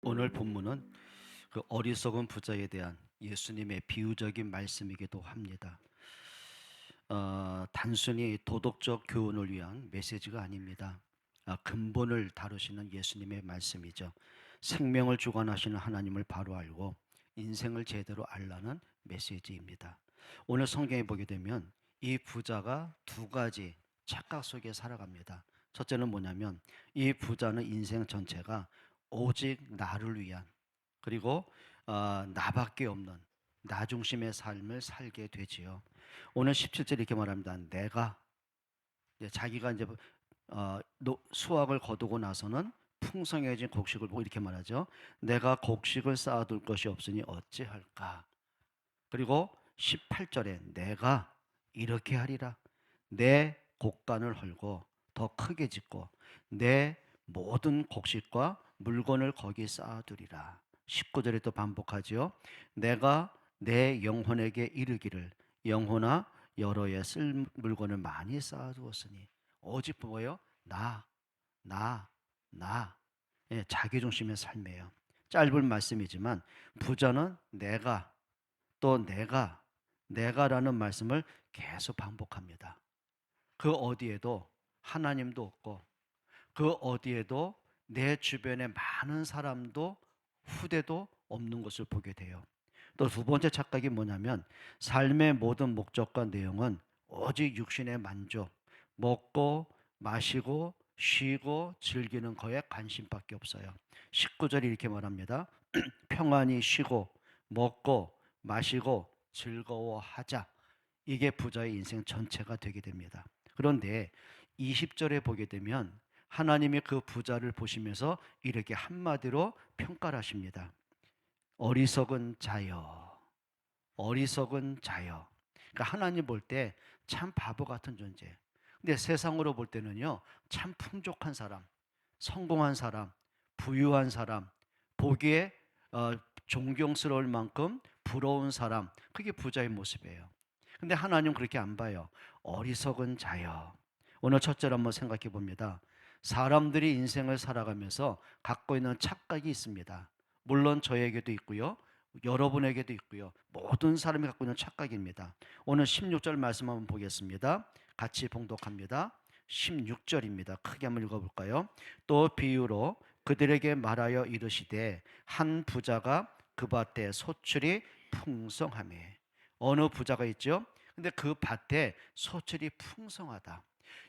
오늘 본문은 그 어리석은 부자에 대한 예수님의 비유적인 말씀이기도 합니다. 단순히 도덕적 교훈을 위한 메시지가 아닙니다. 근본을 다루시는 예수님의 말씀이죠. 생명을 주관하시는 하나님을 바로 알고 인생을 제대로 알라는 메시지입니다. 오늘 성경에 보게 되면 이 부자가 두 가지 착각 속에 살아갑니다. 첫째는 뭐냐면 이 부자는 인생 전체가 오직 나를 위한, 그리고 나밖에 없는 나 중심의 삶을 살게 되지요. 오늘 17절 이렇게 말합니다. 내가, 이제 자기가 이제 수확을 거두고 나서는 풍성해진 곡식을 보고 이렇게 말하죠. 내가 곡식을 쌓아둘 것이 없으니 어찌할까. 그리고 18절에 내가 이렇게 하리라. 내 곡간을 헐고 더 크게 짓고 내 모든 곡식과 물건을 거기 쌓아두리라. 19절에 또 반복하지요. 내가 내 영혼에게 이르기를 영혼아 여러 해 쓸 물건을 많이 쌓아두었으니. 오직 뭐예요? 나, 나. 예, 자기중심의 삶이에요. 짧은 말씀이지만 부자는 내가, 또 내가라는 말씀을 계속 반복합니다. 그 어디에도 하나님도 없고 그 어디에도 내 주변에 많은 사람도 후대도 없는 것을 보게 돼요. 또 두 번째 착각이 뭐냐면 삶의 모든 목적과 내용은 오직 육신의 만족, 먹고 마시고 쉬고 즐기는 거에 관심밖에 없어요. 19절이 이렇게 말합니다. 평안히 쉬고 먹고 마시고 즐거워하자. 이게 부자의 인생 전체가 되게 됩니다. 그런데 20절에 보게 되면 하나님이 그 부자를 보시면서 이렇게 한마디로 평가를 하십니다. 어리석은 자여, 어리석은 자여. 그러니까 하나님 볼 때 참 바보 같은 존재. 근데 세상으로 볼 때는요, 참 풍족한 사람, 성공한 사람, 부유한 사람, 보기에 존경스러울 만큼 부러운 사람, 그게 부자의 모습이에요. 근데 하나님 그렇게 안 봐요. 어리석은 자여. 오늘 첫째로 한번 생각해 봅니다. 사람들이 인생을 살아가면서 갖고 있는 착각이 있습니다. 물론 저에게도 있고요. 여러분에게도 있고요. 모든 사람이 갖고 있는 착각입니다. 오늘 16절 말씀 한번 보겠습니다. 같이 봉독합니다. 16절입니다. 크게 한번 읽어볼까요? 또 비유로 그들에게 말하여 이르시되 한 부자가 그 밭에 소출이 풍성하매. 어느 부자가 있죠? 근데 그 밭에 소출이 풍성하다.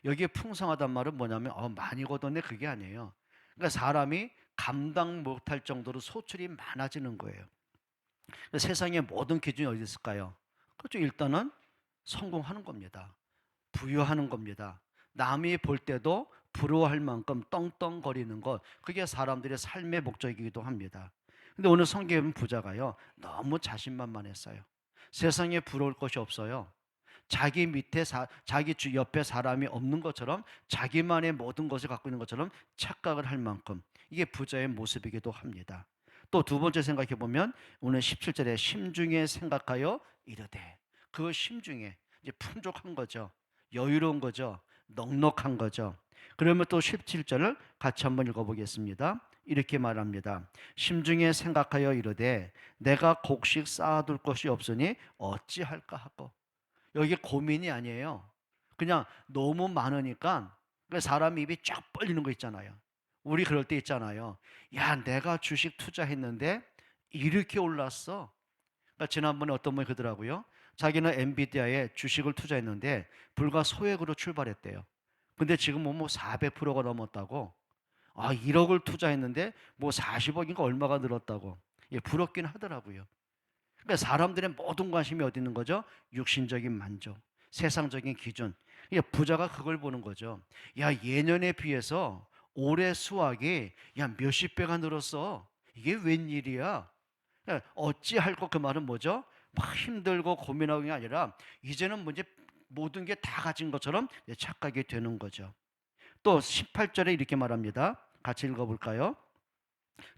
여기에 풍성하단 말은 뭐냐면 많이 거뒀네, 그게 아니에요. 그러니까 사람이 감당 못할 정도로 소출이 많아지는 거예요. 세상의 모든 기준이 어디 있을까요? 그렇죠. 일단은 성공하는 겁니다. 부유하는 겁니다. 남이 볼 때도 부러워할 만큼 떵떵거리는 것, 그게 사람들의 삶의 목적이기도 합니다. 근데 오늘 성경의 부자가요, 너무 자신만만했어요. 세상에 부러울 것이 없어요. 자기 밑에 자기 주 옆에 사람이 없는 것처럼, 자기만의 모든 것을 갖고 있는 것처럼 착각을 할 만큼, 이게 부자의 모습이기도 합니다. 또 두 번째 생각해 보면 오늘 17절에 심중에 생각하여 이르되, 그 심중에 이제 풍족한 거죠. 여유로운 거죠. 넉넉한 거죠. 그러면 또 17절을 같이 한번 읽어보겠습니다. 이렇게 말합니다. 심중에 생각하여 이르되 내가 곡식 쌓아둘 것이 없으니 어찌할까 하고. 여기 고민이 아니에요. 그냥 너무 많으니까 사람 입이 쫙 벌리는 거 있잖아요. 우리 그럴 때 있잖아요. 야, 내가 주식 투자했는데 이렇게 올랐어. 그러니까 지난번에 어떤 분이 그러더라고요. 자기는 엔비디아에 주식을 투자했는데 불과 소액으로 출발했대요. 근데 지금 뭐 400%가 넘었다고. 1억을 투자했는데 뭐 40억인가 얼마가 늘었다고. 예, 부럽긴 하더라고요. 그러니까 사람들의 모든 관심이 어디 있는 거죠? 육신적인 만족, 세상적인 기준. 그러니까 부자가 그걸 보는 거죠. 야, 예년에 비해서 올해 수확이 야 몇십 배가 늘었어. 이게 웬일이야? 그러니까 어찌할 것, 그 말은 뭐죠? 막 힘들고 고민하는 게 아니라 이제는 뭐 이제 모든 게 다 가진 것처럼 착각이 되는 거죠. 또 18절에 이렇게 말합니다. 같이 읽어볼까요?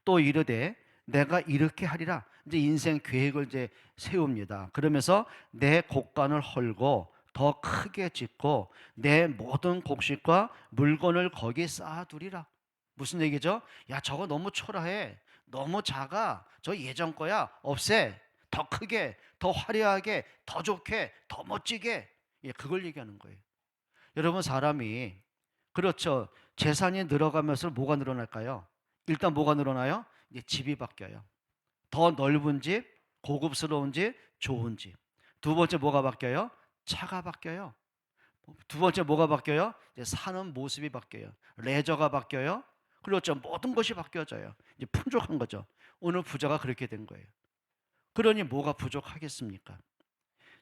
또 이르되 내가 이렇게 하리라. 이제 인생 계획을 이제 세웁니다. 그러면서 내 곡간을 헐고 더 크게 짓고 내 모든 곡식과 물건을 거기 쌓아두리라. 무슨 얘기죠? 야, 저거 너무 초라해. 너무 작아. 저 예전 거야. 없애. 더 크게, 더 화려하게, 더 좋게, 더 멋지게. 예, 그걸 얘기하는 거예요. 여러분, 사람이 그렇죠. 재산이 늘어가면서 뭐가 늘어날까요? 일단 뭐가 늘어나요? 이제 집이 바뀌어요. 더 넓은 집, 고급스러운 집, 좋은 집. 두 번째 뭐가 바뀌어요? 차가 바뀌어요. 두 번째 뭐가 바뀌어요? 이제 사는 모습이 바뀌어요. 레저가 바뀌어요. 그렇죠. 모든 것이 바뀌어져요. 이제 풍족한 거죠. 오늘 부자가 그렇게 된 거예요. 그러니 뭐가 부족하겠습니까?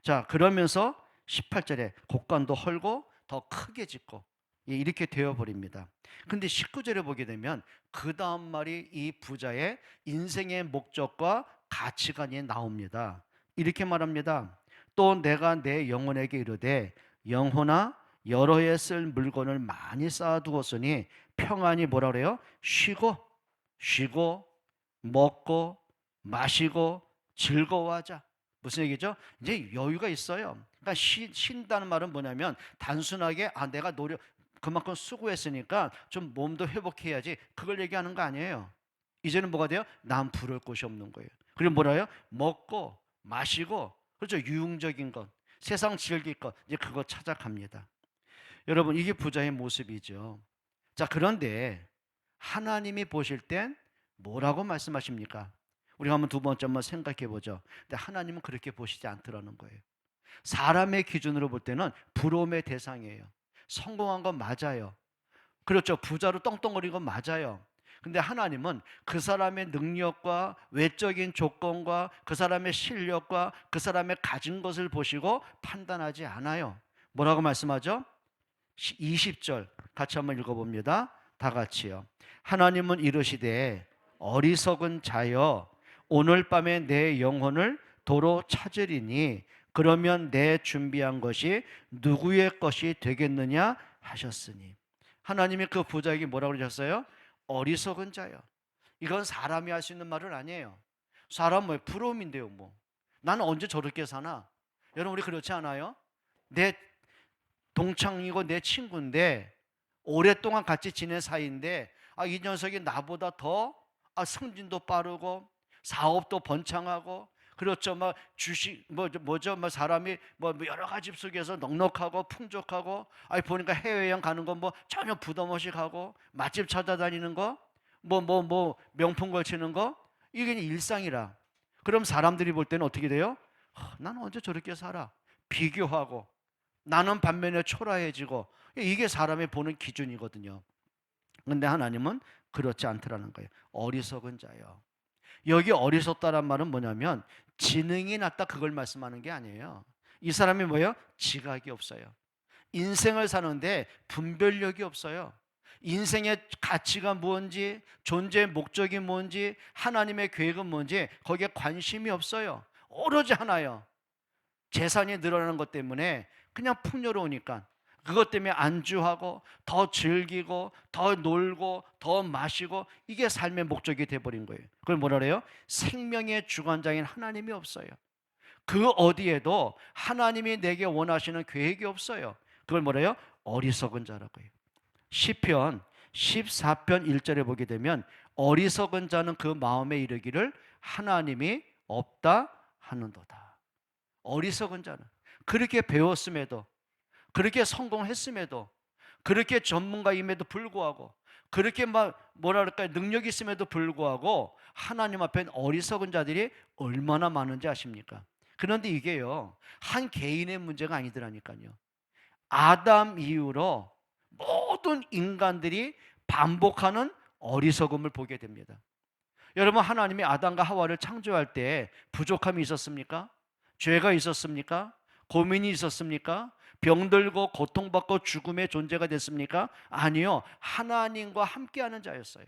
자, 그러면서 18절에 곡간도 헐고 더 크게 짓고, 예, 이렇게 되어버립니다. 근데 19절에 보게 되면 그 다음 말이 이 부자의 인생의 목적과 가치관이 나옵니다. 이렇게 말합니다. 또 내가 내 영혼에게 이르되 영혼아 여러 해 쓸 물건을 많이 쌓아두었으니 평안히 뭐라 그래요? 쉬고 먹고 마시고 즐거워하자. 무슨 얘기죠? 이제 여유가 있어요. 그러니까 쉰다는 말은 뭐냐면 단순하게 내가 노력 그만큼 수고했으니까 좀 몸도 회복해야지, 그걸 얘기하는 거 아니에요. 이제는 뭐가 돼요? 난 부러울 곳이 없는 거예요. 그리고 뭐라요? 먹고 마시고, 그렇죠, 유용적인 것, 세상 즐길 것, 이제 그거 찾아갑니다. 여러분, 이게 부자의 모습이죠. 자, 그런데 하나님이 보실 땐 뭐라고 말씀하십니까? 우리가 한번 두 번째 한번 생각해 보죠. 근데 하나님은 그렇게 보시지 않더라는 거예요. 사람의 기준으로 볼 때는 부러움의 대상이에요. 성공한 건 맞아요. 그렇죠. 부자로 떵떵거린 건 맞아요. 근데 하나님은 그 사람의 능력과 외적인 조건과 그 사람의 실력과 그 사람의 가진 것을 보시고 판단하지 않아요. 뭐라고 말씀하죠? 20절 같이 한번 읽어봅니다. 다 같이요. 하나님은 이르시되 어리석은 자여 오늘 밤에 내 영혼을 도로 찾으리니 그러면 내 준비한 것이 누구의 것이 되겠느냐 하셨으니. 하나님이 그 부자에게 뭐라고 그러셨어요? 어리석은 자여. 이건 사람이 할 수 있는 말은 아니에요. 사람 뭐 부러움인데요, 뭐. 나는 언제 저렇게 사나? 여러분, 우리 그렇지 않아요? 내 동창이고 내 친구인데 오랫동안 같이 지낸 사이인데 이 녀석이 나보다 더 승진도 빠르고 사업도 번창하고, 그렇죠, 막 주식 뭐죠, 막 사람이 뭐 여러 가지 속에서 넉넉하고 풍족하고, 보니까 해외여행 가는 거 뭐 전혀 부담 없이 가고, 맛집 찾아다니는 거 명품 걸치는 거, 이게 일상이라. 그럼 사람들이 볼 때는 어떻게 돼요? 나는 언제 저렇게 살아? 비교하고, 나는 반면에 초라해지고, 이게 사람이 보는 기준이거든요. 근데 하나님은 그렇지 않더라는 거예요. 어리석은 자요. 여기 어리석다란 말은 뭐냐면 지능이 낮다, 그걸 말씀하는 게 아니에요. 이 사람이 뭐예요? 지각이 없어요. 인생을 사는데 분별력이 없어요. 인생의 가치가 뭔지, 존재의 목적이 뭔지, 하나님의 계획은 뭔지 거기에 관심이 없어요. 오로지 하나요. 재산이 늘어나는 것 때문에 그냥 풍요로우니까 그것 때문에 안주하고 더 즐기고 더 놀고 더 마시고, 이게 삶의 목적이 돼버린 거예요. 그걸 뭐라 그래요? 생명의 주관자인 하나님이 없어요. 그 어디에도 하나님이 내게 원하시는 계획이 없어요. 그걸 뭐라 해요? 어리석은 자라고 해요. 시편 14편 1절에 보게 되면 어리석은 자는 그 마음에 이르기를 하나님이 없다 하는도다. 어리석은 자는 그렇게 배웠음에도, 그렇게 성공했음에도, 그렇게 전문가임에도 불구하고, 그렇게 뭐랄까요, 능력이 있음에도 불구하고 하나님 앞엔 어리석은 자들이 얼마나 많은지 아십니까? 그런데 이게요, 한 개인의 문제가 아니더라니까요. 아담 이후로 모든 인간들이 반복하는 어리석음을 보게 됩니다. 여러분, 하나님이 아담과 하와를 창조할 때 부족함이 있었습니까? 죄가 있었습니까? 고민이 있었습니까? 병들고 고통받고 죽음의 존재가 됐습니까? 아니요. 하나님과 함께하는 자였어요.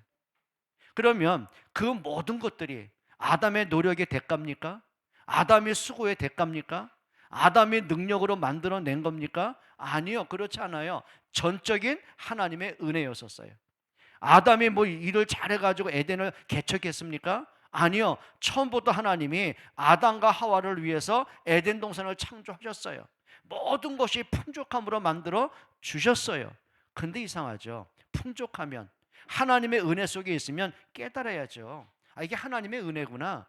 그러면 그 모든 것들이 아담의 노력의 대가입니까? 아담의 수고의 대가입니까? 아담의 능력으로 만들어낸 겁니까? 아니요. 그렇지 않아요. 전적인 하나님의 은혜였었어요. 아담이 뭐 일을 잘해가지고 에덴을 개척했습니까? 아니요. 처음부터 하나님이 아담과 하와를 위해서 에덴 동산을 창조하셨어요. 모든 것이 풍족함으로 만들어 주셨어요. 근데 이상하죠. 풍족하면, 하나님의 은혜 속에 있으면 깨달아야죠. 이게 하나님의 은혜구나.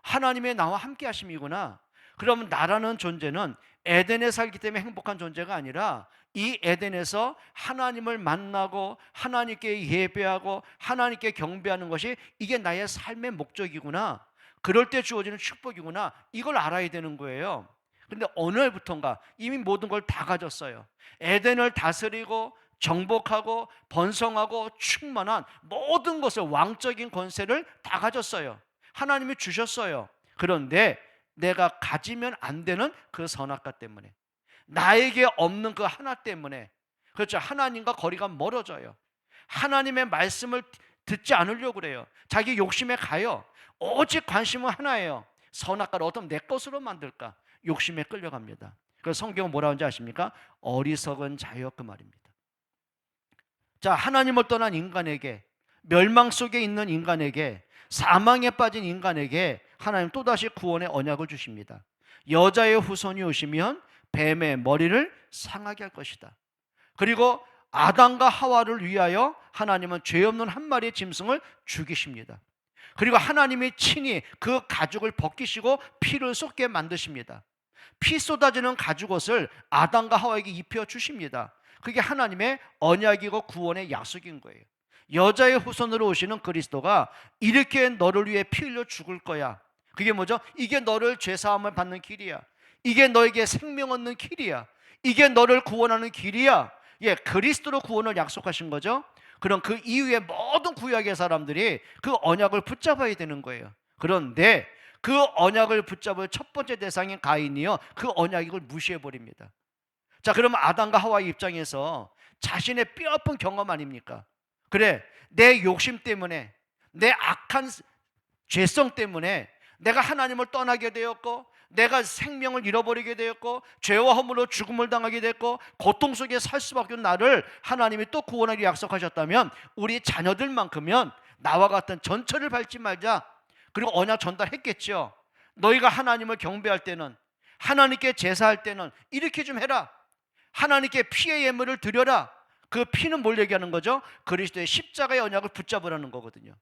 하나님의 나와 함께 하심이구나. 그러면 나라는 존재는 에덴에 살기 때문에 행복한 존재가 아니라 이 에덴에서 하나님을 만나고 하나님께 예배하고 하나님께 경배하는 것이 이게 나의 삶의 목적이구나. 그럴 때 주어지는 축복이구나. 이걸 알아야 되는 거예요. 근데 어느 날부턴가 이미 모든 걸 다 가졌어요. 에덴을 다스리고 정복하고 번성하고 충만한 모든 것을, 왕적인 권세를 다 가졌어요. 하나님이 주셨어요. 그런데 내가 가지면 안 되는 그 선악과 때문에, 나에게 없는 그 하나 때문에, 그렇죠, 하나님과 거리가 멀어져요. 하나님의 말씀을 듣지 않으려고 그래요. 자기 욕심에 가요. 오직 관심은 하나예요. 선악과를 어떻게 내 것으로 만들까? 욕심에 끌려갑니다. 그래서 성경은 뭐라고 하는지 아십니까? 어리석은 자여, 그 말입니다. 자, 하나님을 떠난 인간에게, 멸망 속에 있는 인간에게, 사망에 빠진 인간에게 하나님 또다시 구원의 언약을 주십니다. 여자의 후손이 오시면 뱀의 머리를 상하게 할 것이다. 그리고 아담과 하와를 위하여 하나님은 죄 없는 한 마리의 짐승을 죽이십니다. 그리고 하나님이 친히 그 가죽을 벗기시고 피를 쏟게 만드십니다. 피 쏟아지는 가죽옷을 아담과 하와에게 입혀 주십니다. 그게 하나님의 언약이고 구원의 약속인 거예요. 여자의 후손으로 오시는 그리스도가 이렇게 너를 위해 피 흘려 죽을 거야. 그게 뭐죠? 이게 너를 죄사함을 받는 길이야. 이게 너에게 생명 얻는 길이야. 이게 너를 구원하는 길이야. 예, 그리스도로 구원을 약속하신 거죠. 그럼 그 이후에 모든 구약의 사람들이 그 언약을 붙잡아야 되는 거예요. 그런데 그 언약을 붙잡을 첫 번째 대상인 가인이요, 그 언약을 무시해버립니다. 자, 그러면 아담과 하와의 입장에서 자신의 뼈아픈 경험 아닙니까? 그래, 내 욕심 때문에, 내 악한 죄성 때문에 내가 하나님을 떠나게 되었고, 내가 생명을 잃어버리게 되었고, 죄와 허물로 죽음을 당하게 됐고, 고통 속에 살 수밖에 없는 나를 하나님이 또 구원하기로 약속하셨다면 우리 자녀들만큼은 나와 같은 전철을 밟지 말자. 그리고 언약 전달했겠죠. 너희가 하나님을 경배할 때는, 하나님께 제사할 때는 이렇게 좀 해라. 하나님께 피의 예물을 드려라. 그 피는 뭘 얘기하는 거죠? 그리스도의 십자가의 언약을 붙잡으라는 거거든요.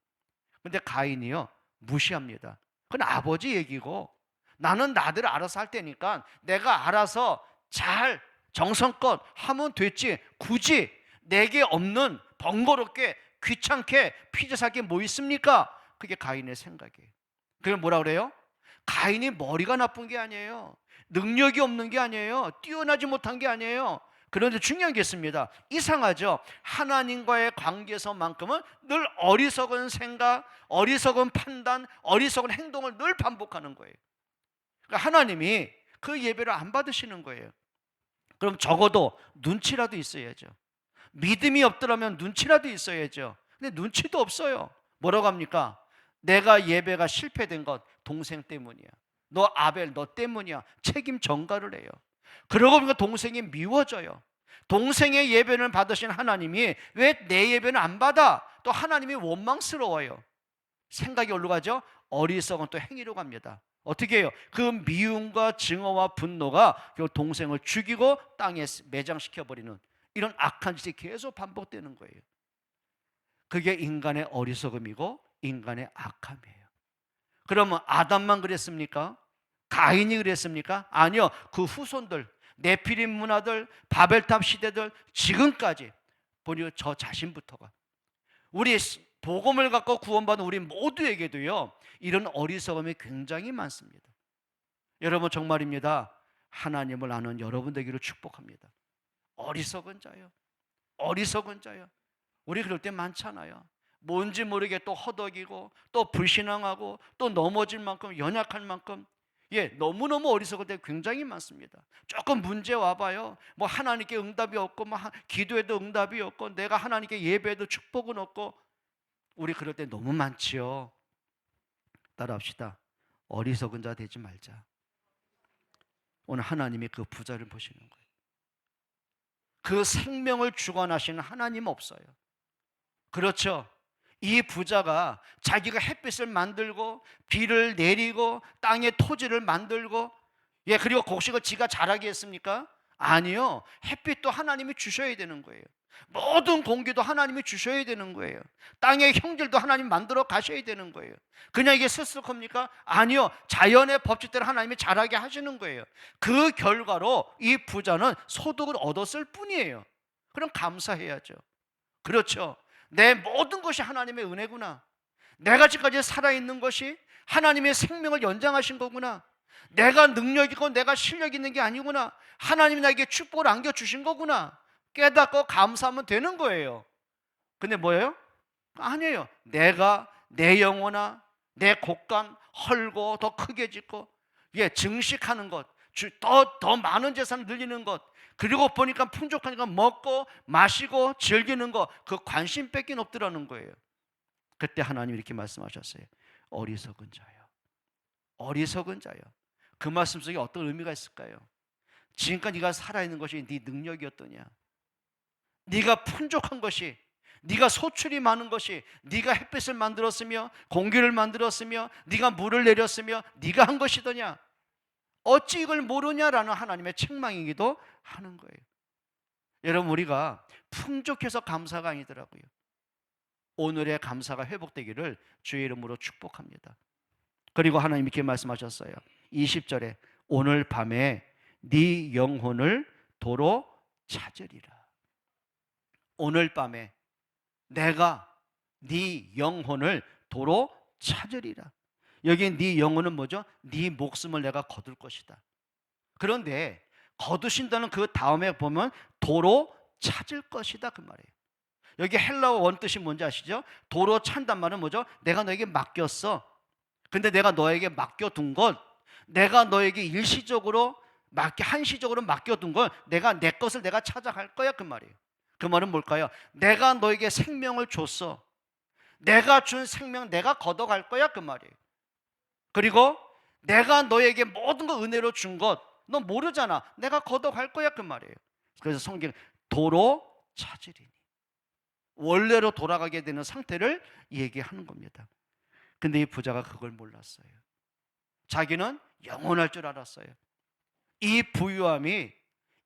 근데 가인이요, 무시합니다. 그건 아버지 얘기고, 나는 나대로 알아서 할 테니까 내가 알아서 잘 정성껏 하면 됐지, 굳이 내게 없는 번거롭게 귀찮게 피제살 게 뭐 있습니까? 그게 가인의 생각이에요. 그걸 뭐라 그래요? 가인이 머리가 나쁜 게 아니에요. 능력이 없는 게 아니에요. 뛰어나지 못한 게 아니에요. 그런데 중요한 게 있습니다. 이상하죠? 하나님과의 관계에서만큼은 늘 어리석은 생각, 어리석은 판단, 어리석은 행동을 늘 반복하는 거예요. 그러니까 하나님이 그 예배를 안 받으시는 거예요. 그럼 적어도 눈치라도 있어야죠. 믿음이 없더라면 눈치라도 있어야죠. 근데 눈치도 없어요. 뭐라고 합니까? 내가 예배가 실패된 것 동생 때문이야. 너 아벨 너 때문이야. 책임 전가를 해요. 그러고 보니까 동생이 미워져요. 동생의 예배를 받으신 하나님이 왜 내 예배는 안 받아? 또 하나님이 원망스러워요. 생각이 어디로 가죠? 어리석은 또 행위로 갑니다. 어떻게 해요? 그 미움과 증오와 분노가 동생을 죽이고 땅에 매장시켜버리는 이런 악한 짓이 계속 반복되는 거예요. 그게 인간의 어리석음이고 인간의 악함이에요. 그러면 아담만 그랬습니까? 가인이 그랬습니까? 아니요. 그 후손들, 네피림 문화들, 바벨탑 시대들, 지금까지 보니 저 자신부터가, 우리 복음을 갖고 구원받은 우리 모두에게도요, 이런 어리석음이 굉장히 많습니다. 여러분, 정말입니다. 하나님을 아는 여러분 되기를 축복합니다. 어리석은 자요, 어리석은 자요. 우리 그럴 때 많잖아요. 뭔지 모르게 또 허덕이고 또 불신앙하고 또 넘어질 만큼, 연약할 만큼, 예, 너무너무 어리석을 때 굉장히 많습니다. 조금 문제 와봐요. 뭐 하나님께 응답이 없고, 뭐 기도해도 응답이 없고, 내가 하나님께 예배해도 축복은 없고, 우리 그럴 때 너무 많지요. 따라합시다. 어리석은 자 되지 말자. 오늘 하나님이 그 부자를 보시는 거예요. 그 생명을 주관하시는 하나님 없어요. 그렇죠. 이 부자가 자기가 햇빛을 만들고 비를 내리고 땅에 토지를 만들고, 예, 그리고 곡식을 지가 자라게 했습니까? 아니요. 햇빛도 하나님이 주셔야 되는 거예요. 모든 공기도 하나님이 주셔야 되는 거예요. 땅의 형질도 하나님 만들어 가셔야 되는 거예요. 그냥 이게 스스로입니까? 아니요. 자연의 법칙대로 하나님이 자라게 하시는 거예요. 그 결과로 이 부자는 소득을 얻었을 뿐이에요. 그럼 감사해야죠. 그렇죠. 내 모든 것이 하나님의 은혜구나. 내가 지금까지 살아있는 것이 하나님의 생명을 연장하신 거구나. 내가 능력 있고 내가 실력 있는 게 아니구나. 하나님이 나에게 축복을 안겨주신 거구나. 깨닫고 감사하면 되는 거예요. 근데 뭐예요? 아니에요. 내가 내 영혼아 내 곡간 헐고 더 크게 짓고 증식하는 것, 더 많은 재산을 늘리는 것, 그리고 보니까 풍족하니까 먹고 마시고 즐기는 것, 그 관심 뺏긴 없더라는 거예요. 그때 하나님 이렇게 말씀하셨어요. 어리석은 자요. 어리석은 자요. 그 말씀 속에 어떤 의미가 있을까요? 지금까지 네가 살아있는 것이 네 능력이었더냐? 네가 풍족한 것이, 네가 소출이 많은 것이, 네가 햇빛을 만들었으며 공기를 만들었으며 네가 물을 내렸으며 네가 한 것이더냐? 어찌 이걸 모르냐라는 하나님의 책망이기도 하는 거예요. 여러분, 우리가 풍족해서 감사가 아니더라고요. 오늘의 감사가 회복되기를 주의 이름으로 축복합니다. 그리고 하나님 이렇게 말씀하셨어요. 20절에 오늘 밤에 네 영혼을 도로 찾으리라. 오늘 밤에 내가 네 영혼을 도로 찾으리라. 여기 네 영혼은 뭐죠? 네 목숨을 내가 거둘 것이다. 그런데 거두신다는 그 다음에 보면 도로 찾을 것이다 그 말이에요. 여기 헬라어 원뜻이 뭔지 아시죠? 도로 찾단 말은 뭐죠? 내가 너에게 맡겼어. 근데 내가 너에게 맡겨둔 것, 내가 너에게 일시적으로 한시적으로 맡겨둔 걸 내가 내 것을 내가 찾아갈 거야 그 말이에요. 그 말은 뭘까요? 내가 너에게 생명을 줬어. 내가 준 생명 내가 걷어갈 거야 그 말이에요. 그리고 내가 너에게 모든 거 은혜로 준 것 너 모르잖아. 내가 걷어갈 거야 그 말이에요. 그래서 성경 도로 찾으리니 원래로 돌아가게 되는 상태를 얘기하는 겁니다. 근데 이 부자가 그걸 몰랐어요. 자기는 영원할 줄 알았어요. 이 부유함이,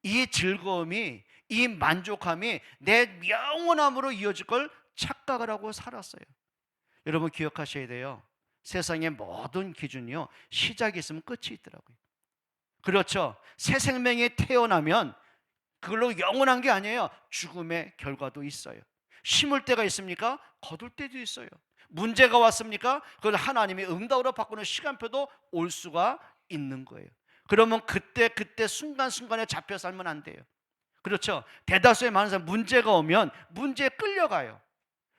이 즐거움이, 이 만족함이 내 영원함으로 이어질 걸 착각을 하고 살았어요. 여러분 기억하셔야 돼요. 세상의 모든 기준이요 시작이 있으면 끝이 있더라고요. 그렇죠. 새 생명이 태어나면 그걸로 영원한 게 아니에요. 죽음의 결과도 있어요. 심을 때가 있습니까? 거둘 때도 있어요. 문제가 왔습니까? 그걸 하나님이 응답으로 바꾸는 시간표도 올 수가 있는 거예요. 그러면 그때 순간순간에 잡혀 살면 안 돼요. 그렇죠. 대다수의 많은 사람 문제가 오면 문제에 끌려가요.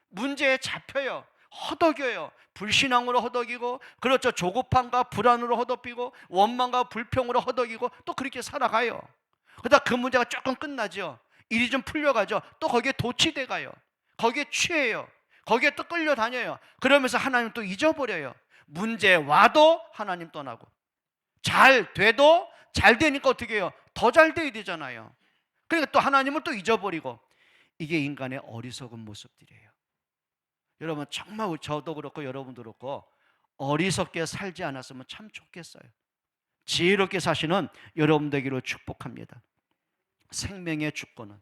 문제에 잡혀요. 허덕여요. 불신앙으로 허덕이고, 그렇죠. 조급함과 불안으로 허덕이고, 원망과 불평으로 허덕이고, 또 그렇게 살아가요. 그러다 그 문제가 조금 끝나죠. 일이 좀 풀려가죠. 또 거기에 도취돼 가요. 거기에 취해요. 거기에 또 끌려다녀요. 그러면서 하나님 또 잊어버려요. 문제 와도 하나님 떠나고, 잘 돼도 잘 되니까 어떻게 해요? 더 잘 돼야 되잖아요. 그러니까 또 하나님을 또 잊어버리고. 이게 인간의 어리석은 모습들이에요. 여러분 정말 저도 그렇고 여러분도 그렇고 어리석게 살지 않았으면 참 좋겠어요. 지혜롭게 사시는 여러분 되기를 축복합니다. 생명의 주권은,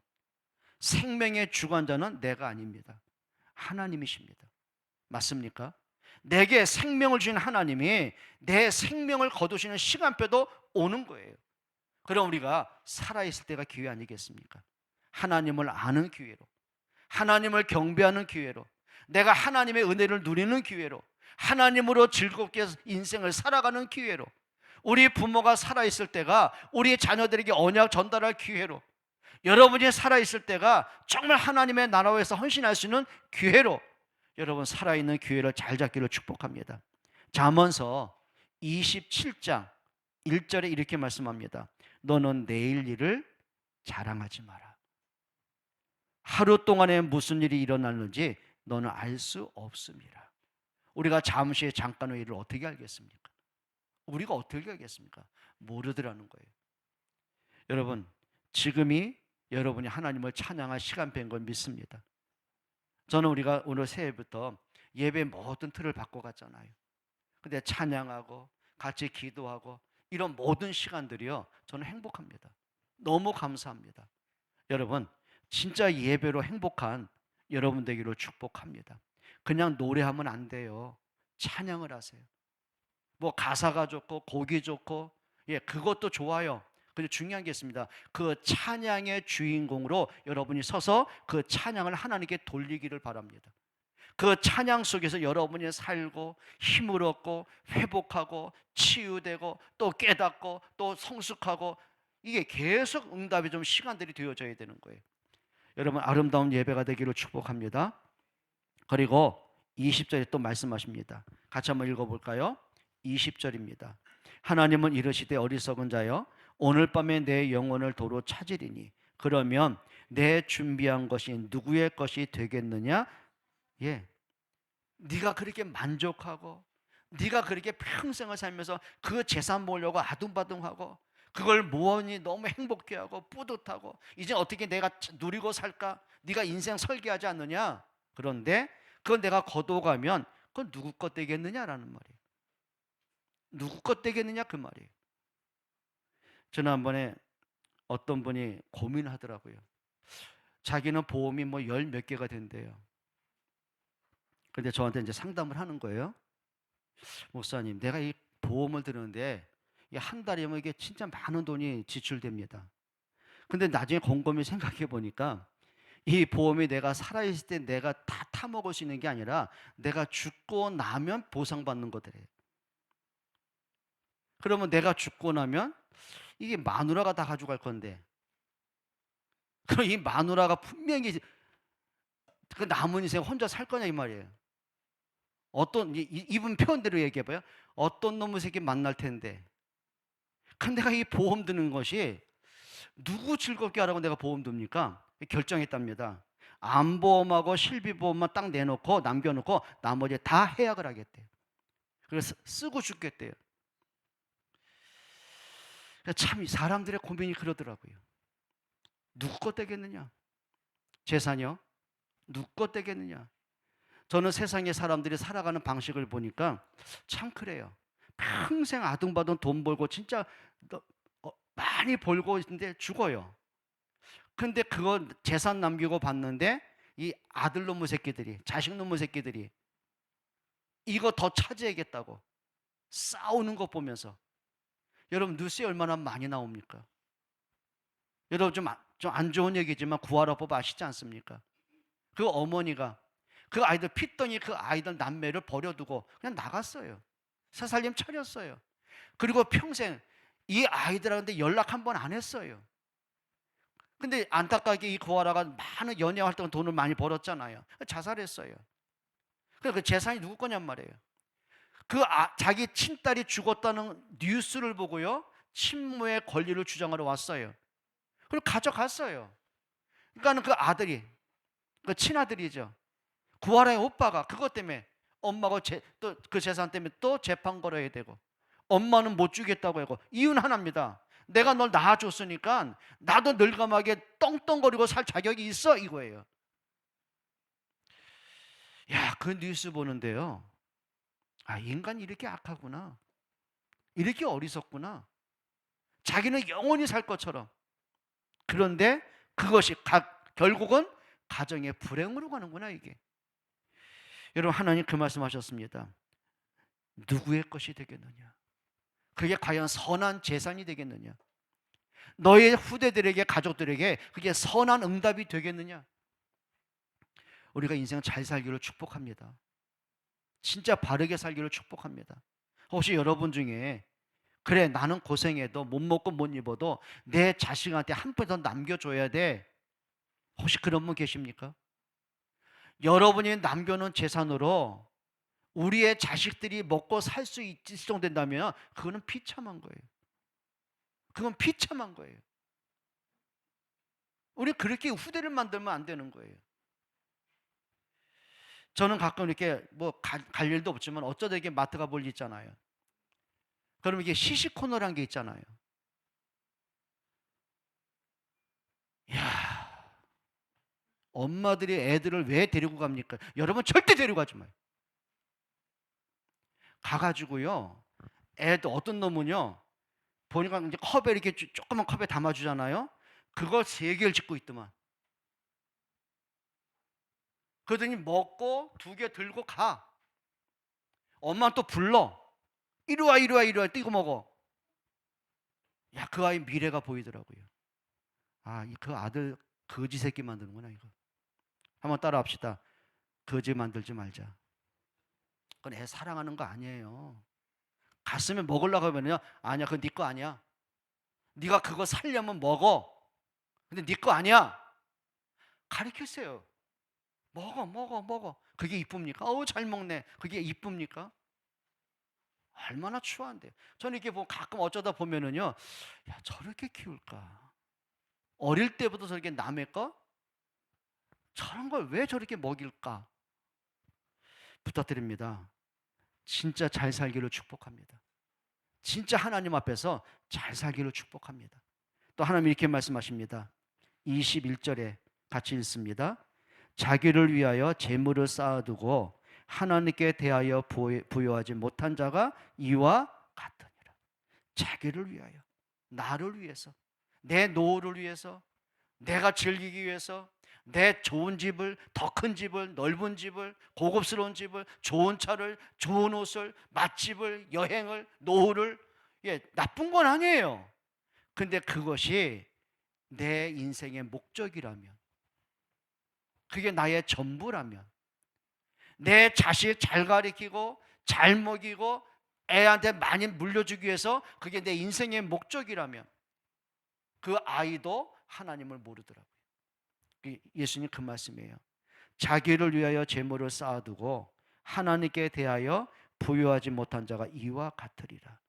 생명의 주관자는 내가 아닙니다. 하나님이십니다. 맞습니까? 내게 생명을 주신 하나님이 내 생명을 거두시는 시간표도 오는 거예요. 그럼 우리가 살아있을 때가 기회 아니겠습니까? 하나님을 아는 기회로, 하나님을 경배하는 기회로, 내가 하나님의 은혜를 누리는 기회로, 하나님으로 즐겁게 인생을 살아가는 기회로, 우리 부모가 살아있을 때가 우리 자녀들에게 언약 전달할 기회로, 여러분이 살아있을 때가 정말 하나님의 나라에서 헌신할 수 있는 기회로, 여러분 살아있는 기회를 잘 잡기를 축복합니다. 잠언서 27장 1절에 이렇게 말씀합니다. 너는 내일 일을 자랑하지 마라. 하루 동안에 무슨 일이 일어났는지 너는 알 수 없음이라. 우리가 잠시 잠깐 의 일을 어떻게 알겠습니까? 우리가 어떻게 알겠습니까? 모르더라는 거예요. 여러분 지금이 여러분이 하나님을 찬양할 시간표인 걸 믿습니다. 저는 우리가 오늘 새해부터 예배 모든 틀을 바꿔갔잖아요. 근데 찬양하고 같이 기도하고 이런 모든 시간들이요 저는 행복합니다. 너무 감사합니다. 여러분 진짜 예배로 행복한 여러분 되기를 축복합니다. 그냥 노래하면 안 돼요. 찬양을 하세요. 뭐 가사가 좋고 곡이 좋고 그것도 좋아요. 근데 중요한 게 있습니다. 그 찬양의 주인공으로 여러분이 서서 그 찬양을 하나님께 돌리기를 바랍니다. 그 찬양 속에서 여러분이 살고 힘을 얻고 회복하고 치유되고 또 깨닫고 또 성숙하고, 이게 계속 응답이 좀 시간들이 되어져야 되는 거예요. 여러분, 아름다운 예배가 되기를 축복합니다. 그리고 20절에 또 말씀하십니다. 같이 한번 읽어볼까요? 20절입니다. 하나님은 이르시되 어리석은 자여 오늘 밤에 내 영혼을 도로 찾으리니 그러면 내 준비한 것이 누구의 것이 되겠느냐? 네가 그렇게 만족하고 네가 그렇게 평생을 살면서 그 재산 모으려고 아둥바둥하고 그걸 모으니 너무 행복해하고 뿌듯하고 이제 어떻게 내가 누리고 살까? 네가 인생 설계하지 않느냐? 그런데 그건 내가 거둬가면 그건 누구 것 되겠느냐라는 말이에요. 누구 것 되겠느냐 그 말이에요. 지난번에 어떤 분이 고민하더라고요. 자기는 보험이 뭐 열 몇 개가 된대요. 근데 저한테 이제 상담을 하는 거예요. 목사님, 내가 이 보험을 드는데 한 달이면 이게 진짜 많은 돈이 지출됩니다. 근데 나중에 곰곰이 생각해 보니까 이 보험이 내가 살아있을 때 내가 다 타먹을 수 있는 게 아니라 내가 죽고 나면 보상받는 거더래요. 그러면 내가 죽고 나면 이게 마누라가 다 가져갈 건데, 그럼 이 마누라가 분명히 그 남은 인생 혼자 살 거냐 이 말이에요. 이분 표현대로 얘기해봐요. 어떤 놈의 새끼 만날 텐데. 근데 내가 이 보험 드는 것이 누구 즐겁게 하라고 내가 보험 듭니까? 결정했답니다. 암보험하고 실비보험만 딱 내놓고 남겨놓고 나머지 다 해약을 하겠대요. 그래서 쓰고 죽겠대요. 참 사람들의 고민이 그러더라고요. 누구 것 되겠느냐? 재산이요? 누구 것 되겠느냐? 저는 세상의 사람들이 살아가는 방식을 보니까 참 그래요. 평생 아둥바둥 돈 벌고 진짜 많이 벌고 있는데 죽어요. 근데 그거 재산 남기고 봤는데 이 아들 놈의 새끼들이, 자식 놈의 새끼들이 이거 더 차지하겠다고 싸우는 거 보면서, 여러분 뉴스에 얼마나 많이 나옵니까? 여러분 좀 안 좋은 얘기지만 구하라법 아시지 않습니까? 그 어머니가 그 아이들 핏덩이 그 아이들 남매를 버려두고 그냥 나갔어요. 새살림 차렸어요. 그리고 평생 이 아이들한테 연락 한 번 안 했어요. 근데 안타깝게 이 구하라가 많은 연예 활동 돈을 많이 벌었잖아요. 자살했어요. 그 재산이 누구 거냔 말이에요. 자기 친딸이 죽었다는 뉴스를 보고요, 친모의 권리를 주장하러 왔어요. 그리고 가져갔어요. 그러니까 그 아들이, 그 친아들이죠, 구하라의 오빠가 그것 때문에 엄마가 또 그 재산 때문에 또 재판 걸어야 되고, 엄마는 못 주겠다고 하고, 이유는 하나입니다. 내가 널 낳아줬으니까 나도 늙감하게 떵떵거리고 살 자격이 있어 이거예요. 야, 그 뉴스 보는데요, 아, 인간이 이렇게 악하구나, 이렇게 어리석구나, 자기는 영원히 살 것처럼. 그런데 그것이 결국은 가정의 불행으로 가는구나 이게. 여러분, 하나님 그 말씀하셨습니다. 누구의 것이 되겠느냐? 그게 과연 선한 재산이 되겠느냐? 너의 후대들에게, 가족들에게 그게 선한 응답이 되겠느냐? 우리가 인생 잘 살기를 축복합니다. 진짜 바르게 살기를 축복합니다. 혹시 여러분 중에 그래 나는 고생해도 못 먹고 못 입어도 내 자식한테 한 푼 더 남겨줘야 돼, 혹시 그런 분 계십니까? 여러분이 남겨놓은 재산으로 우리의 자식들이 먹고 살 수 있을정된다면 그거는 비참한 거예요. 그건 비참한 거예요. 우리 그렇게 후대를 만들면 안 되는 거예요. 저는 가끔 이렇게 갈 일도 없지만 어쩌다 이게 마트 가볼 일 있잖아요. 그러면 이게 시식 코너란 게 있잖아요. 이야, 엄마들이 애들을 왜 데리고 갑니까? 여러분 절대 데리고 가지 마요. 가가지고요, 애들 어떤 놈은요, 보니까 이제 컵에 이렇게 조그만 컵에 담아주잖아요. 그걸 세 개를 짓고 있더만. 그러더니 먹고 2개 들고 가. 엄마 또 불러. 이리 와, 이리 와, 이리 와. 뛰고 먹어. 야, 그 아이 미래가 보이더라고요. 아, 그 아들 거지 새끼 만드는구나, 이거. 한번 따라 합시다. 거지 만들지 말자. 그건 애 사랑하는 거 아니에요. 가슴에 먹으려고 하면요. 아니야, 그건 네 거 아니야. 네가 그거 살려면 먹어. 근데 네 거 아니야. 가르쳤어요. 먹어, 먹어, 먹어. 그게 이쁩니까? 어우, 잘 먹네. 그게 이쁩니까? 얼마나 추한데. 저는 이렇게 보면 가끔 어쩌다 보면은요. 야, 저렇게 키울까? 어릴 때부터 저렇게 남의 거? 저런 걸 왜 저렇게 먹일까? 부탁드립니다. 진짜 잘 살기를 축복합니다. 진짜 하나님 앞에서 잘 살기를 축복합니다. 또 하나님 이렇게 말씀하십니다. 21절에 같이 읽습니다. 자기를 위하여 재물을 쌓아두고 하나님께 대하여 부여하지 못한 자가 이와 같으니라. 자기를 위하여, 나를 위해서, 내 노후를 위해서, 내가 즐기기 위해서, 내 좋은 집을, 더 큰 집을, 넓은 집을, 고급스러운 집을, 좋은 차를, 좋은 옷을, 맛집을, 여행을, 노후를, 예, 나쁜 건 아니에요. 근데 그것이 내 인생의 목적이라면, 그게 나의 전부라면, 내 자식 잘 가리키고 잘 먹이고 애한테 많이 물려주기 위해서 그게 내 인생의 목적이라면 그 아이도 하나님을 모르더라고요. 예수님 그 말씀이에요. 자기를 위하여 재물을 쌓아두고 하나님께 대하여 부여하지 못한 자가 이와 같으리라.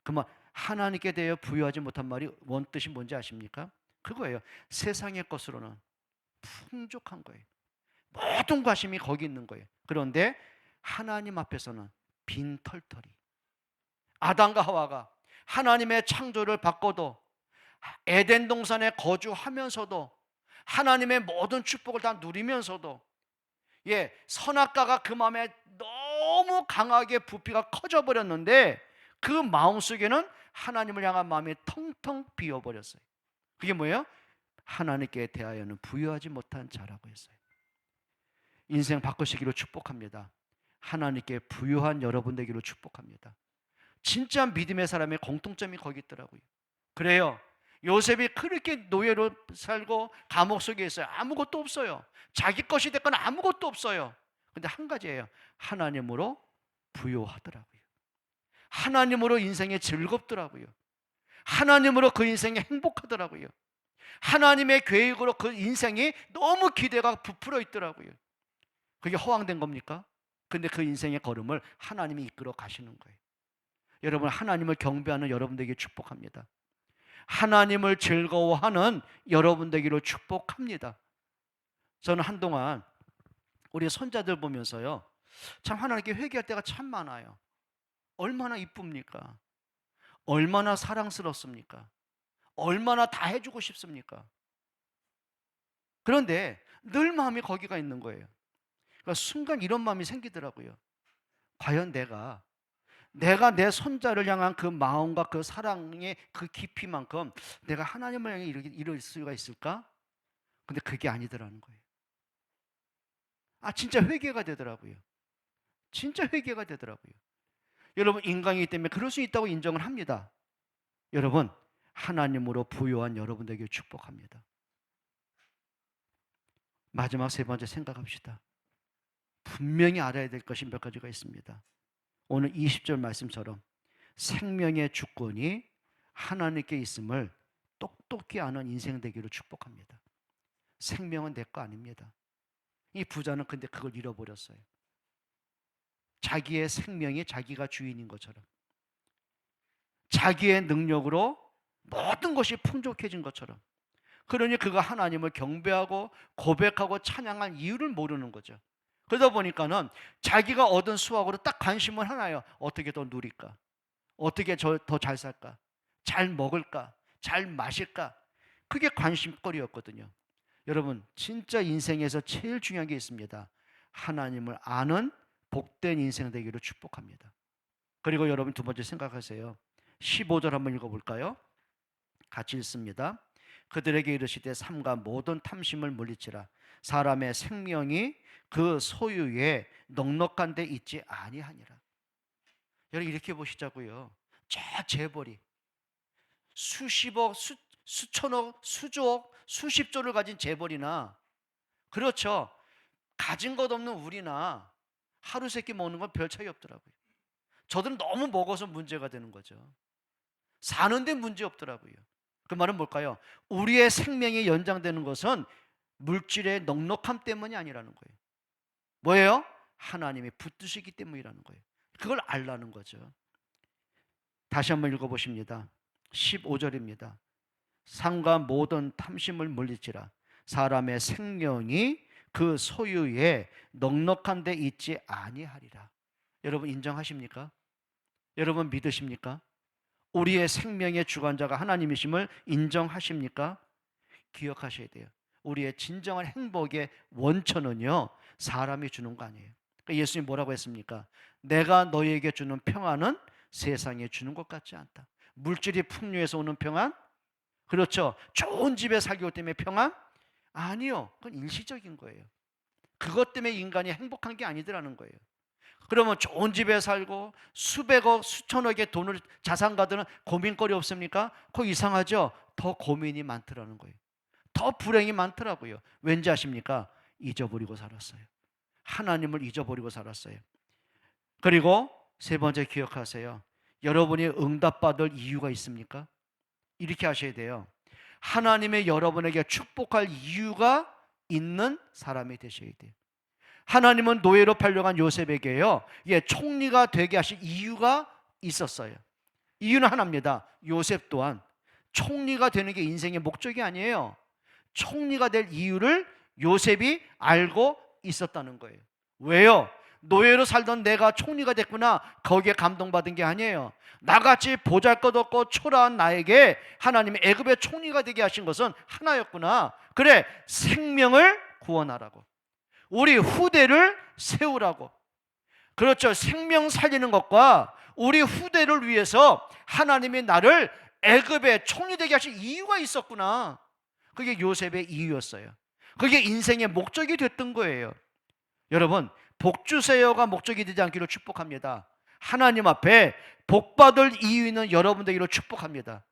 그만 하나님께 대하여 부여하지 못한 말이 원뜻이 뭔지 아십니까? 그거예요. 세상의 것으로는 풍족한 거예요. 모든 관심이 거기 있는 거예요. 그런데 하나님 앞에서는 빈털터리. 아담과 하와가 하나님의 창조를 받고도 에덴 동산에 거주하면서도 하나님의 모든 축복을 다 누리면서도 예, 선악과가 그 마음에 너무 강하게 부피가 커져 버렸는데 그 마음속에는 하나님을 향한 마음이 텅텅 비어버렸어요. 그게 뭐예요? 하나님께 대하여는 부여하지 못한 자라고 했어요. 인생 바꾸시기로 축복합니다. 하나님께 부유한 여러분 되기로 축복합니다. 진짜 믿음의 사람의 공통점이 거기 있더라고요. 그래요. 요셉이 그렇게 노예로 살고 감옥 속에 있어요. 아무것도 없어요. 자기 것이 됐거나 아무것도 없어요. 근데 한 가지예요. 하나님으로 부유하더라고요. 하나님으로 인생에 즐겁더라고요. 하나님으로 그 인생에 행복하더라고요. 하나님의 계획으로 그 인생이 너무 기대가 부풀어 있더라고요. 그게 허황된 겁니까? 근데 그 인생의 걸음을 하나님이 이끌어 가시는 거예요. 여러분, 하나님을 경배하는 여러분 되기를 축복합니다. 하나님을 즐거워하는 여러분 되기를 축복합니다. 저는 한동안 우리 손자들 보면서요, 참 하나님께 회개할 때가 참 많아요. 얼마나 이쁩니까? 얼마나 사랑스럽습니까? 얼마나 다 해주고 싶습니까? 그런데 늘 마음이 거기가 있는 거예요. 그러니까 순간 이런 마음이 생기더라고요. 과연 내가 내 손자를 향한 그 마음과 그 사랑의 그 깊이만큼 내가 하나님을 향해 이럴 수가 있을까? 근데 그게 아니더라는 거예요. 아, 진짜 회개가 되더라고요. 진짜 회개가 되더라고요. 여러분, 인간이기 때문에 그럴 수 있다고 인정을 합니다. 여러분, 하나님으로 부요한 여러분에게 축복합니다. 마지막 세 번째 생각합시다. 분명히 알아야 될 것이 몇 가지가 있습니다. 오늘 20절 말씀처럼 생명의 주권이 하나님께 있음을 똑똑히 아는 인생 되기를 축복합니다. 생명은 내 거 아닙니다. 이 부자는 근데 그걸 잃어버렸어요. 자기의 생명이 자기가 주인인 것처럼, 자기의 능력으로 모든 것이 풍족해진 것처럼, 그러니 그가 하나님을 경배하고 고백하고 찬양할 이유를 모르는 거죠. 그러다 보니까는 자기가 얻은 수확으로 딱 관심을 하나요. 어떻게 더 누릴까? 어떻게 더 잘 살까? 잘 먹을까? 잘 마실까? 그게 관심거리였거든요. 여러분, 진짜 인생에서 제일 중요한 게 있습니다. 하나님을 아는 복된 인생 되기를 축복합니다. 그리고 여러분 두 번째 생각하세요. 15절 한번 읽어볼까요? 같이 읽습니다. 그들에게 이르시되 삼가 모든 탐심을 물리치라. 사람의 생명이 그 소유에 넉넉한 데 있지 아니하니라. 여러분 이렇게 보시자고요. 저 재벌이 수십억, 수천억, 수조억, 수십조를 가진 재벌이나, 그렇죠, 가진 것 없는 우리나 하루 세끼 먹는 건 별 차이 없더라고요. 저들은 너무 먹어서 문제가 되는 거죠. 사는데 문제 없더라고요. 그 말은 뭘까요? 우리의 생명이 연장되는 것은 물질의 넉넉함 때문이 아니라는 거예요. 뭐예요? 하나님이 붙드시기 때문이라는 거예요. 그걸 알라는 거죠. 다시 한번 읽어보십니다. 15절입니다. 상과 모든 탐심을 물리치라. 사람의 생명이 그 소유에 넉넉한 데 있지 아니하리라. 여러분 인정하십니까? 여러분 믿으십니까? 우리의 생명의 주관자가 하나님이심을 인정하십니까? 기억하셔야 돼요. 우리의 진정한 행복의 원천은요, 사람이 주는 거 아니에요. 그러니까 예수님 뭐라고 했습니까? 내가 너희에게 주는 평안은 세상에 주는 것 같지 않다. 물질이 풍요해서 오는 평안? 그렇죠. 좋은 집에 살기 때문에 평안? 아니요. 그건 일시적인 거예요. 그것 때문에 인간이 행복한 게 아니더라는 거예요. 그러면 좋은 집에 살고 수백억, 수천억의 돈을 자산 가드는 고민거리 없습니까? 그거 이상하죠? 더 고민이 많더라는 거예요. 더 불행이 많더라고요. 왠지 아십니까? 잊어버리고 살았어요. 하나님을 잊어버리고 살았어요. 그리고 세 번째 기억하세요. 여러분이 응답받을 이유가 있습니까? 이렇게 하셔야 돼요. 하나님의 여러분에게 축복할 이유가 있는 사람이 되셔야 돼요. 하나님은 노예로 팔려간 요셉에게요, 총리가 되게 하실 이유가 있었어요. 이유는 하나입니다. 요셉 또한 총리가 되는 게 인생의 목적이 아니에요. 총리가 될 이유를 요셉이 알고 있었다는 거예요. 왜요? 노예로 살던 내가 총리가 됐구나, 거기에 감동받은 게 아니에요. 나같이 보잘것없고 초라한 나에게 하나님이 애굽의 총리가 되게 하신 것은 하나였구나. 그래, 생명을 구원하라고, 우리 후대를 세우라고. 그렇죠. 생명 살리는 것과 우리 후대를 위해서 하나님이 나를 애굽의 총리 되게 하신 이유가 있었구나. 그게 요셉의 이유였어요. 그게 인생의 목적이 됐던 거예요. 여러분, 복 주세요가 목적이 되지 않기를 축복합니다. 하나님 앞에 복받을 이유 있는 여러분 되기를 축복합니다.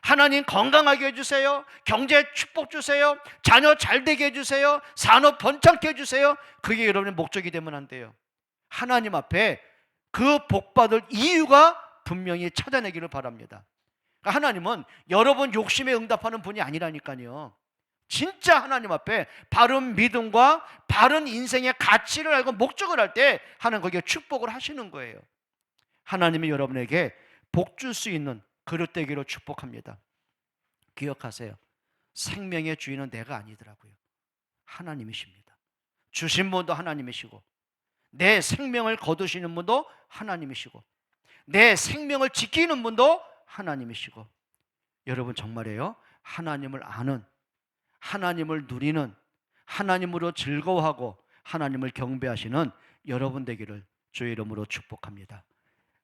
하나님 건강하게 해주세요. 경제 축복 주세요. 자녀 잘 되게 해주세요. 산업 번창케 해주세요. 그게 여러분의 목적이 되면 안 돼요. 하나님 앞에 그 복받을 이유가 분명히 찾아내기를 바랍니다. 그러니까 하나님은 여러분 욕심에 응답하는 분이 아니라니까요. 진짜 하나님 앞에 바른 믿음과 바른 인생의 가치를 알고 목적을 할 때 하나님 거기에 축복을 하시는 거예요. 하나님이 여러분에게 복 줄 수 있는 그릇 되기로 축복합니다. 기억하세요. 생명의 주인은 내가 아니더라고요. 하나님이십니다. 주신 분도 하나님이시고, 내 생명을 거두시는 분도 하나님이시고, 내 생명을 지키는 분도 하나님이시고, 여러분 정말이에요. 하나님을 아는, 하나님을 누리는, 하나님으로 즐거워하고 하나님을 경배하시는 여러분 되기를 주의 이름으로 축복합니다.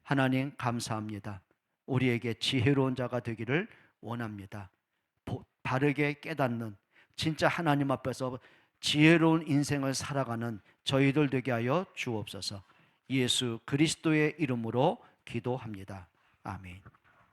하나님 감사합니다. 우리에게 지혜로운 자가 되기를 원합니다. 바르게 깨닫는, 진짜 하나님 앞에서 지혜로운 인생을 살아가는 저희들 되게 하여 주옵소서. 예수 그리스도의 이름으로 기도합니다. 아멘.